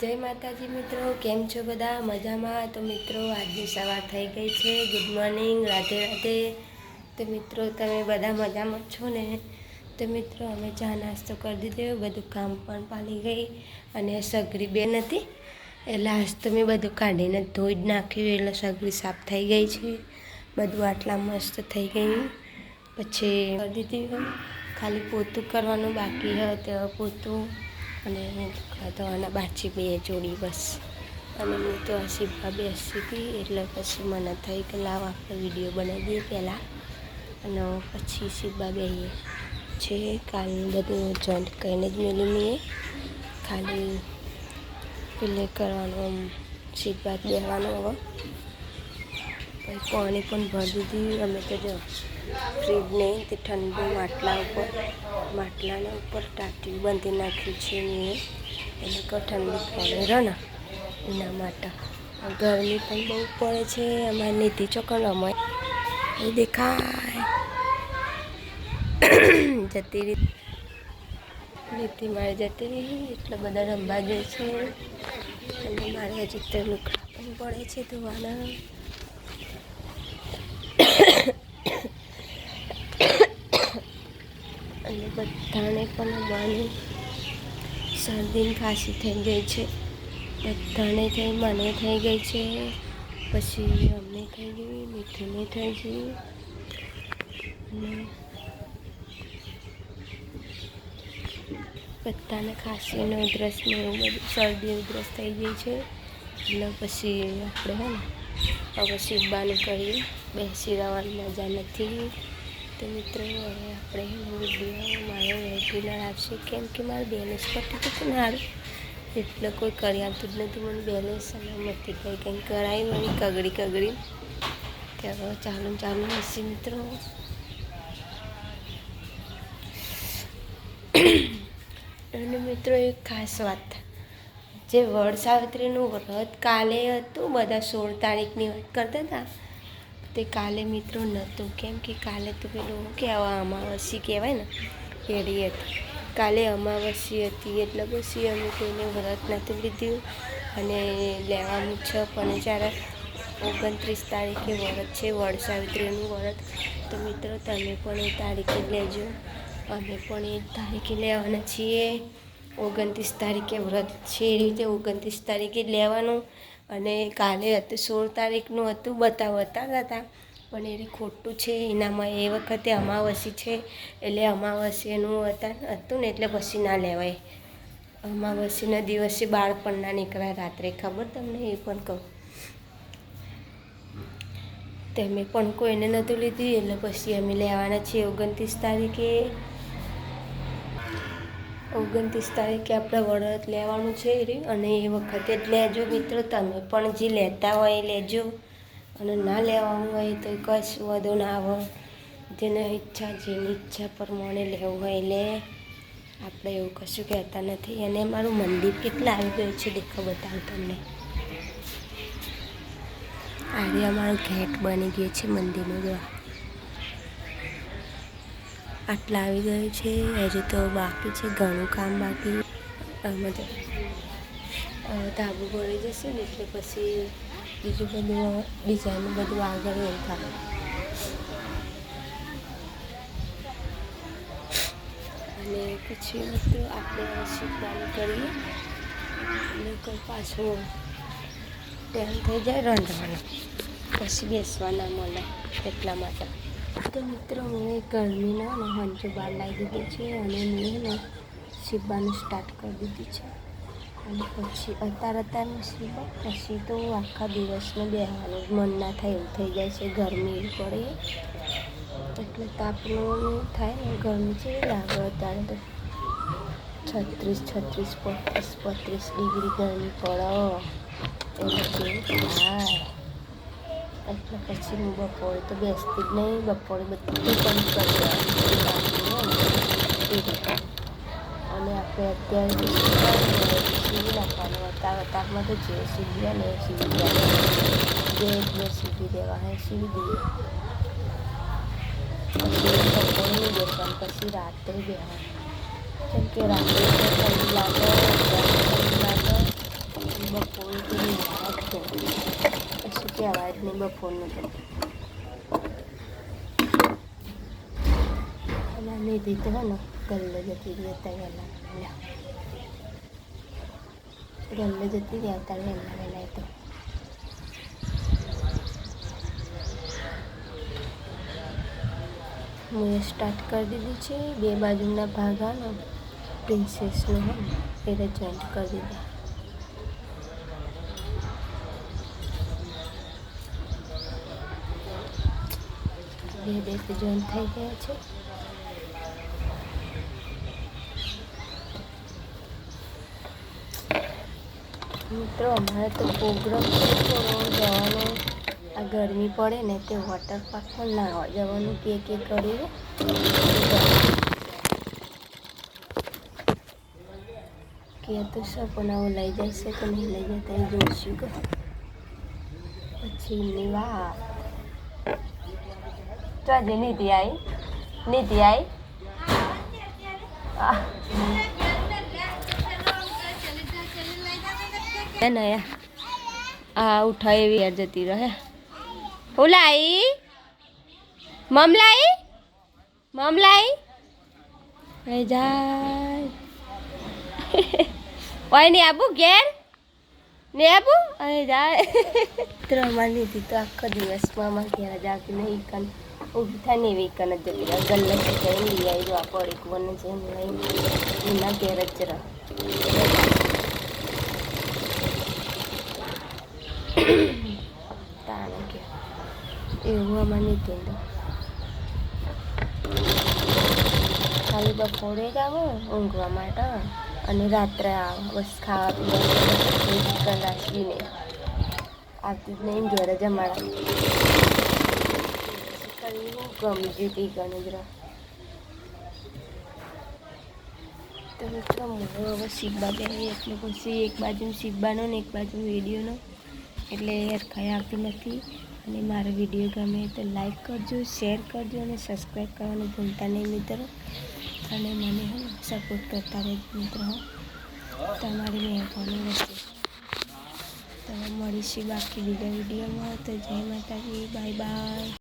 જય માતાજી મિત્રો, કેમ છો બધા? મજામાં? તો મિત્રો આજની સવાર થઈ ગઈ છે. Good morning, Radhe Radhe. તો મિત્રો તમે બધા મજામાં છો ને? તો મિત્રો અમે ચા નાસ્તો કરી દીધો, બધું કામ પણ પાલી ગઈ અને સગરી બે નથી એટલે આજ તો મેં બધું કાઢીને ધોઈ જ નાખ્યું એટલે સગરી સાફ થઈ ગઈ છે. બધું આટલા મસ્ત થઈ ગયું. પછી કરી દીધી, ખાલી પોતું કરવાનું બાકી હતું, પોતું અને ધોવાના બાછી બે જોડી બસ. અને હું તો આ સીધા બેસી હતી એટલે પછી મને થઈ કે લાવ આપણે વિડીયો બનાવી દઈએ પહેલાં અને પછી સીધા બેસીએ છે. કાલનું બધું જોઈન્ટ કરીને જ મેળવી લઈએ, ખાલી પેલે કરવાનું સીધા બેસવાનું. હવે પછી પાણી પણ ભરી દીધી અમે તો જો ફ્રીજ નહીં તે ઠંડુ માટલાના ઉપર ટાટી બાંધી નાખ્યું છે મેં, એટલે કે ઠંડુ પાણી રહે ને એના માટે. ગરમી પણ બહુ પડે છે. અમારે નીતિ ચોકન અમારે એ દેખાય જતી રહી નીતિ મારે જતી રહી એટલે બધા રમવા જાય છે. અને મારે હજી તો લુકડા પણ પડે છે ધોવાના. અને બધાને પણ અમારી શરદી ખાંસી થઈ ગઈ છે. બધાને થઈ, મને થઈ ગઈ છે, પછી અમને થઈ ગઈ, મીઠુને થઈ ગઈ અને બધાને ખાંસીને ઉધરસને એવું બધું શરદી ઉધરસ થઈ ગઈ છે. એટલે પછી આપણે હવે સીવવાનું કરીએ, બેસી રહેવાની મજા નથી. તો મિત્રો હવે આપણે વિડીયો મારે રેગ્યુલર આવશે, કેમ કે મારે બેલેન્સ પતી હતું ને સારું એટલે કોઈ કરી આવતું જ નથી. મને બેલેન્સ સલામતી કંઈ કરાવી મને કગડી કે હવે ચાલુ હશે મિત્રો. અને મિત્રો એક ખાસ વાત, જે વડ સાવિત્રીનું વ્રત કાલે હતું, બધા 16 તારીખની વાત કરતા હતા તે કાલે મિત્રો નહોતું, કેમ કે કાલે તો પેલું કહેવાય અમાવસ્યા કહેવાય ને એડી હતી. કાલે અમાવસ્યા હતી એટલે પછી અમે કોઈને વ્રત નહોતું લીધું અને લેવાનું છે. પણ જ્યારે 29 તારીખે વ્રત છે, વડ સાવિત્રીનું વ્રત. તો મિત્રો તમે પણ એ તારીખે લેજો, અમે પણ એ તારીખે લેવાના છીએ. 29 તારીખે વ્રત છે, એ રીતે 29 તારીખે લેવાનું. અને કાલે હતું 16 તારીખનું હતું બતાવતા હતા, પણ એ ખોટું છે. એનામાં એ વખતે અમાવસ્યા છે એટલે અમાવસ્યાનું હતું ને એટલે પછી ના લેવાય. અમાવસ્યાના દિવસે બાળ પણ ના નીકળ્યા રાત્રે, ખબર તમને? એ પણ કહું, તમે પણ કોઈને નહોતું લીધું એટલે પછી અમે લેવાના છીએ 29 તારીખે. 29 તારીખે આપણે વ્રત લેવાનું છે અને એ વખતે જ લેજો મિત્રો. તમે પણ જે લેતા હોય એ લેજો અને ના લેવાનું હોય તો કશું વાંધો ના આવે. જેની ઈચ્છા પ્રમાણે લેવું હોય લે, આપણે એવું કશું કહેતા નથી. અને મારું મંદિર કેટલા આવી ગયું છે દેખો, બતાવું તમને. આજે અમારું ગેટ બની ગયું છે મંદિરનું, જો આટલા આવી ગયું છે. હજુ તો બાકી છે, ઘણું કામ બાકી. મતલબ ધાબુ ભરી જશે ને એટલે પછી બીજું બધું ડિઝાઇન બધું આગળ એવું થાય. અને પછી મિત્રો આપણે શીખવાનું કરીએ એટલે કોઈ પાછું ટાઈમ થઈ જાય રાંધવાનું, પછી બેસવાના મળે એટલા માટે. તો મિત્રો મેં ગરમીના હંચો બહાર લાવી દીધી છે અને મેં સીવવાનું સ્ટાર્ટ કરી દીધી છે. અને પછી અત્યારે સીવા, પછી તો આખા દિવસમાં બેસવાનું મન ના થાય એવું થઈ જાય છે. ગરમી પડે એટલે તાપનું થાય ને, ગરમી છે લાગે અત્યારે તો 36, 35 ડિગ્રી ગરમી પડે એટલે કેવું થાય. એટલે પછી હું બપોરે તો બેસતી જ નહીં, બપોરે બધું બંધ કરી દેવાનું. અને આપણે અત્યારે સીવી નાખવાનું, અતારમાં તો જે સીવી ને એ સીવી દેવાનું, જે સીવી દેવા હોય સીવી દઈએ. પછી બપોરે નહીં બેસવાનું, પછી રાત્રે બેસવાનું, કેમ કે રાત્રે ઠંડી લાગે. અવાજ નહીં બપોરનું તો નિધિ તો હે ને ગલ્લે જતી રહી હતા વહેલા ગલ્લે જતી રહી હતા વહેલા વહેલા તો મેં સ્ટાર્ટ કરી દીધી છે 2 બાજુના ભાગાનો પ્રિન્સેસનો હે ને એટલે જોઈન્ટ કરી દીધા બે જોઈન્ટ થઈ ગયા છે મિત્રો અમારે તો પ્રોગ્રામ થોડો જવાનો આ ગરમી પડે ને તે વોટર પાર્કમાં ના જવાનું કે કરી કે તો શું પણ આવું લઈ જશે કે નહીં લઈ જતા એ જોઈશું કે પછીની વાત ચાલે નીતિ આવી નયા આ ઉઠાય એવી યાર જતી રહે ઓલાઈ મમલાઈ જાય ઓય ને આબુ ઘેર ને આબુ અરે જાય ત્રણમાં લીધી તો આખો દિવસમાં માં ઘેર જ આવતી નહીં કન ઊભી થાય ને એવી કન જ જતી રહે ગલ્લે જઈને લઈ આવી દો આ પડીક બને છે એના ઘેર જ રહ તાણે કે એવું આમાં નહીં કહેતો ખાલી બપોરે જ આવો ઊંઘવા માટે અને રાત્રે આવો બસ ખાવા પીવા રાખીને આવતી જ નહીં ઘેર જ અમારા ગમી જતી ગણ જ તો મિત્રો હવે શીખવા બે એટલે પછી એક બાજુ શીખવાનો ને એક બાજુ વિડીયોનો એટલે હરખાઈ આવતી નથી અને મારો વિડીયો ગમે તો લાઈક કરજો શેર કરજો અને સબસ્ક્રાઈબ કરવાનું ભૂલતા નહીં મિત્રો અને મને સપોર્ટ કરતા રહેજો મિત્રો તમારી મહેરબાની રહેશે તો મળીશું બાકી બીજા વિડીયોમાં તો જય માતાજી બાય બાય